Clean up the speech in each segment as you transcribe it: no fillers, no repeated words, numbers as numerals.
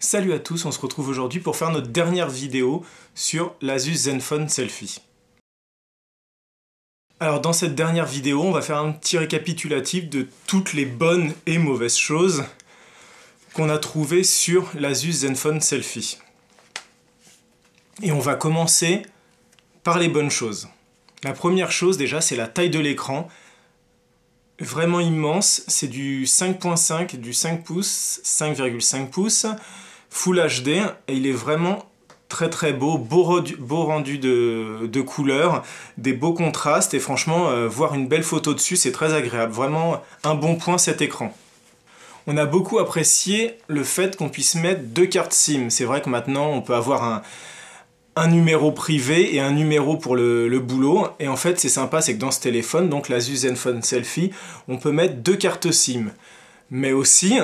Salut à tous, on se retrouve aujourd'hui pour faire notre dernière vidéo sur l'Asus Zenfone Selfie. Alors dans cette dernière vidéo, on va faire un petit récapitulatif de toutes les bonnes et mauvaises choses qu'on a trouvées sur l'Asus Zenfone Selfie. Et on va commencer par les bonnes choses. La première chose déjà, c'est la taille de l'écran. Vraiment immense, c'est du 5.5, du 5 pouces, 5,5 pouces, Full HD, et il est vraiment très beau, beau rendu de couleurs, des beaux contrastes, et franchement, voir une belle photo dessus, c'est très agréable. Vraiment un bon point cet écran. On a beaucoup apprécié le fait qu'on puisse mettre deux cartes SIM. C'est vrai que maintenant, on peut avoir un numéro privé et un numéro pour le boulot. Et en fait, c'est sympa, c'est que dans ce téléphone, donc l'Asus Zenfone Selfie, on peut mettre deux cartes SIM. Mais aussi,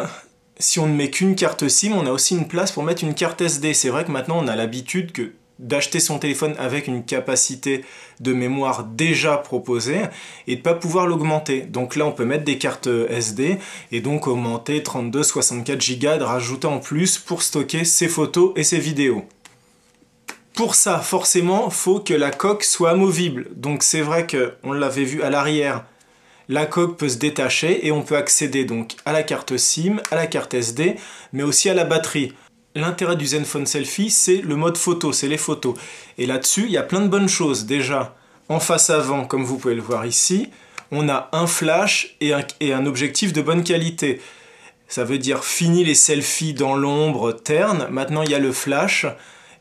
si on ne met qu'une carte SIM, on a aussi une place pour mettre une carte SD. C'est vrai que maintenant, on a l'habitude d'acheter son téléphone avec une capacité de mémoire déjà proposée et de ne pas pouvoir l'augmenter. Donc là, on peut mettre des cartes SD et donc augmenter 32, 64 Go, de rajouter en plus pour stocker ses photos et ses vidéos. Pour ça, forcément, il faut que la coque soit amovible. Donc c'est vrai qu'on l'avait vu à l'arrière, la coque peut se détacher et on peut accéder donc à la carte SIM, à la carte SD, mais aussi à la batterie. L'intérêt du Zenfone Selfie, c'est le mode photo, c'est les photos. Et là-dessus, il y a plein de bonnes choses. Déjà, en face avant, comme vous pouvez le voir ici, on a un flash et un objectif de bonne qualité. Ça veut dire fini les selfies dans l'ombre terne. Maintenant, il y a le flash.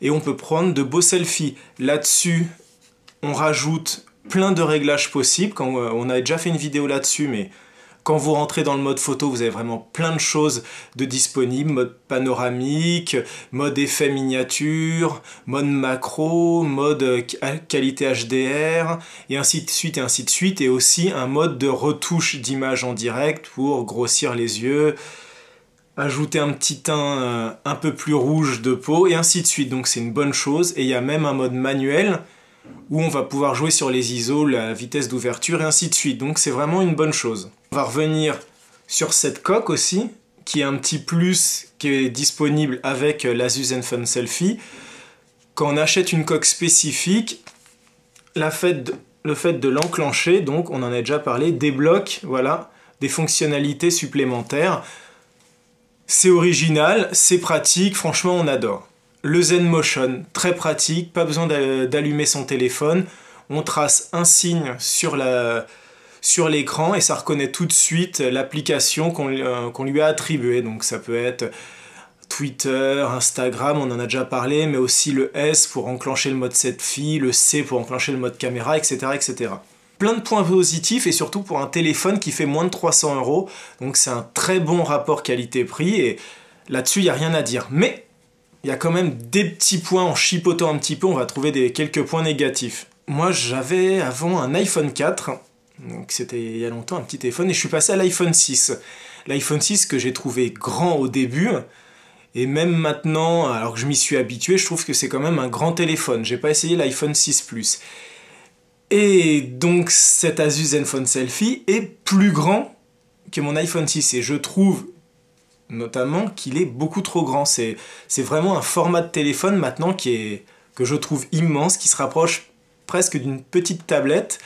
Et on peut prendre de beaux selfies. Là-dessus, on rajoute plein de réglages possibles. On a déjà fait une vidéo là-dessus, mais quand vous rentrez dans le mode photo, vous avez vraiment plein de choses de disponibles. Mode panoramique, mode effet miniature, mode macro, mode qualité HDR, et ainsi de suite, et ainsi de suite. Et aussi un mode de retouche d'image en direct pour grossir les yeux, ajouter un petit teint un peu plus rouge de peau, et ainsi de suite. Donc c'est une bonne chose. Et il y a même un mode manuel où on va pouvoir jouer sur les ISO, la vitesse d'ouverture, et ainsi de suite. Donc c'est vraiment une bonne chose. On va revenir sur cette coque aussi, qui est un petit plus qui est disponible avec l'Asus Zenfone Selfie. Quand on achète une coque spécifique, le fait de l'enclencher, donc on en a déjà parlé, débloque voilà, des fonctionnalités supplémentaires. C'est original, c'est pratique, franchement on adore. Le Zen Motion, très pratique, pas besoin d'allumer son téléphone. On trace un signe sur l'écran et ça reconnaît tout de suite l'application qu'on lui a attribuée. Donc ça peut être Twitter, Instagram, on en a déjà parlé, mais aussi le S pour enclencher le mode selfie, le C pour enclencher le mode caméra, etc. etc. Plein de points positifs et surtout pour un téléphone qui fait moins de 300 €. Donc c'est un très bon rapport qualité-prix et là-dessus il n'y a rien à dire. Mais il y a quand même des petits points, en chipotant un petit peu, on va trouver quelques points négatifs. Moi j'avais avant un iPhone 4, donc c'était il y a longtemps un petit téléphone, et je suis passé à l'iPhone 6. L'iPhone 6 que j'ai trouvé grand au début, et même maintenant, alors que je m'y suis habitué, je trouve que c'est quand même un grand téléphone. J'ai pas essayé l'iPhone 6 Plus. Et donc cet Asus Zenfone Selfie est plus grand que mon iPhone 6 et je trouve notamment qu'il est beaucoup trop grand. C'est vraiment un format de téléphone maintenant que je trouve immense, qui se rapproche presque d'une petite tablette.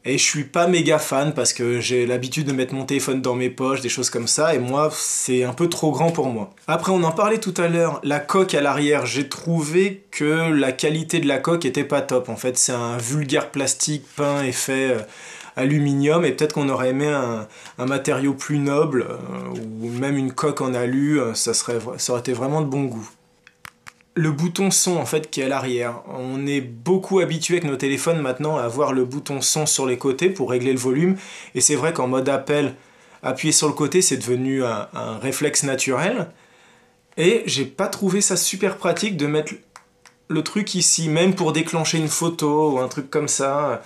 Et je suis pas méga fan parce que j'ai l'habitude de mettre mon téléphone dans mes poches, des choses comme ça, et moi c'est un peu trop grand pour moi. Après on en parlait tout à l'heure, la coque à l'arrière, j'ai trouvé que la qualité de la coque était pas top. En fait c'est un vulgaire plastique peint et fait aluminium, et peut-être qu'on aurait aimé un matériau plus noble, ou même une coque en alu, ça aurait été vraiment de bon goût. Le bouton son en fait qui est à l'arrière. On est beaucoup habitué avec nos téléphones maintenant à avoir le bouton son sur les côtés pour régler le volume, et c'est vrai qu'en mode appel, appuyer sur le côté c'est devenu un réflexe naturel, et j'ai pas trouvé ça super pratique de mettre le truc ici, même pour déclencher une photo ou un truc comme ça.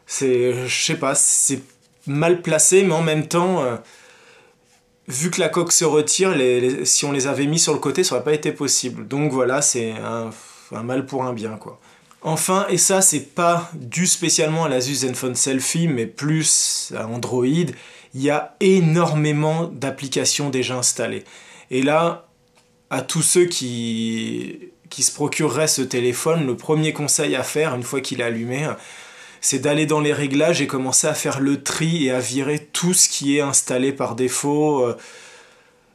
Je sais pas, c'est mal placé, mais en même temps vu que la coque se retire, si on les avait mis sur le côté, ça n'aurait pas été possible. Donc voilà, c'est un mal pour un bien, quoi. Enfin, et ça, c'est pas dû spécialement à l'Asus Zenfone Selfie, mais plus à Android, il y a énormément d'applications déjà installées. Et là, à tous ceux qui se procureraient ce téléphone, le premier conseil à faire une fois qu'il est allumé, c'est d'aller dans les réglages et commencer à faire le tri et à virer tout ce qui est installé par défaut.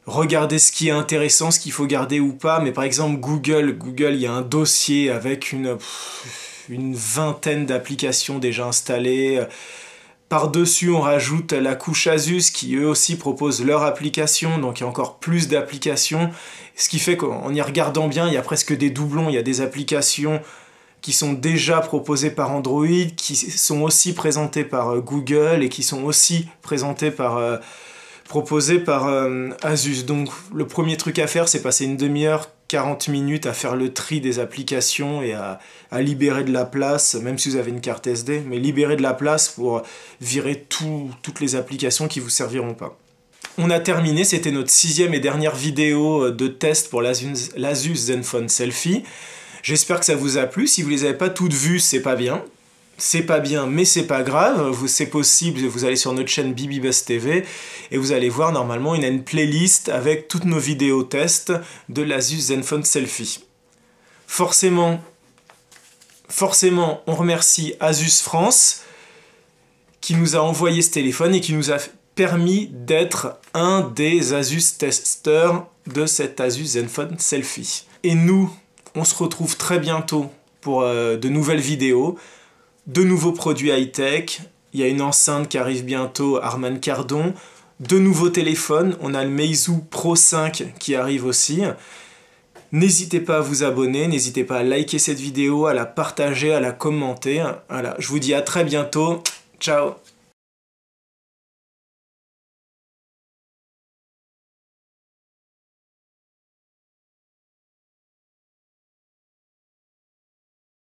Regarder ce qui est intéressant, ce qu'il faut garder ou pas. Mais par exemple Google, il y a un dossier avec une vingtaine d'applications déjà installées. Par-dessus, on rajoute la couche Asus qui eux aussi proposent leur application, donc il y a encore plus d'applications. Ce qui fait qu'en y regardant bien, il y a presque des doublons, il y a des applications qui sont déjà proposées par Android, qui sont aussi présentées par Google et qui sont aussi présentées proposées par Asus. Donc le premier truc à faire, c'est passer une demi-heure, 40 minutes à faire le tri des applications et à libérer de la place, même si vous avez une carte SD, mais libérer de la place pour virer toutes les applications qui ne vous serviront pas. On a terminé, c'était notre 6e et dernière vidéo de test pour l'Asus Zenfone Selfie. J'espère que ça vous a plu. Si vous ne les avez pas toutes vues, c'est pas bien. C'est pas bien, mais c'est pas grave. C'est possible, vous allez sur notre chaîne BibiBuzz TV et vous allez voir, normalement, il y a une playlist avec toutes nos vidéos tests de l'Asus Zenfone Selfie. Forcément, on remercie Asus France qui nous a envoyé ce téléphone et qui nous a permis d'être un des Asus testeurs de cet Asus Zenfone Selfie. Et nous, on se retrouve très bientôt pour de nouvelles vidéos, de nouveaux produits high-tech. Il y a une enceinte qui arrive bientôt, Harman Kardon, de nouveaux téléphones. On a le Meizu Pro 5 qui arrive aussi. N'hésitez pas à vous abonner, n'hésitez pas à liker cette vidéo, à la partager, à la commenter. Voilà, je vous dis à très bientôt. Ciao!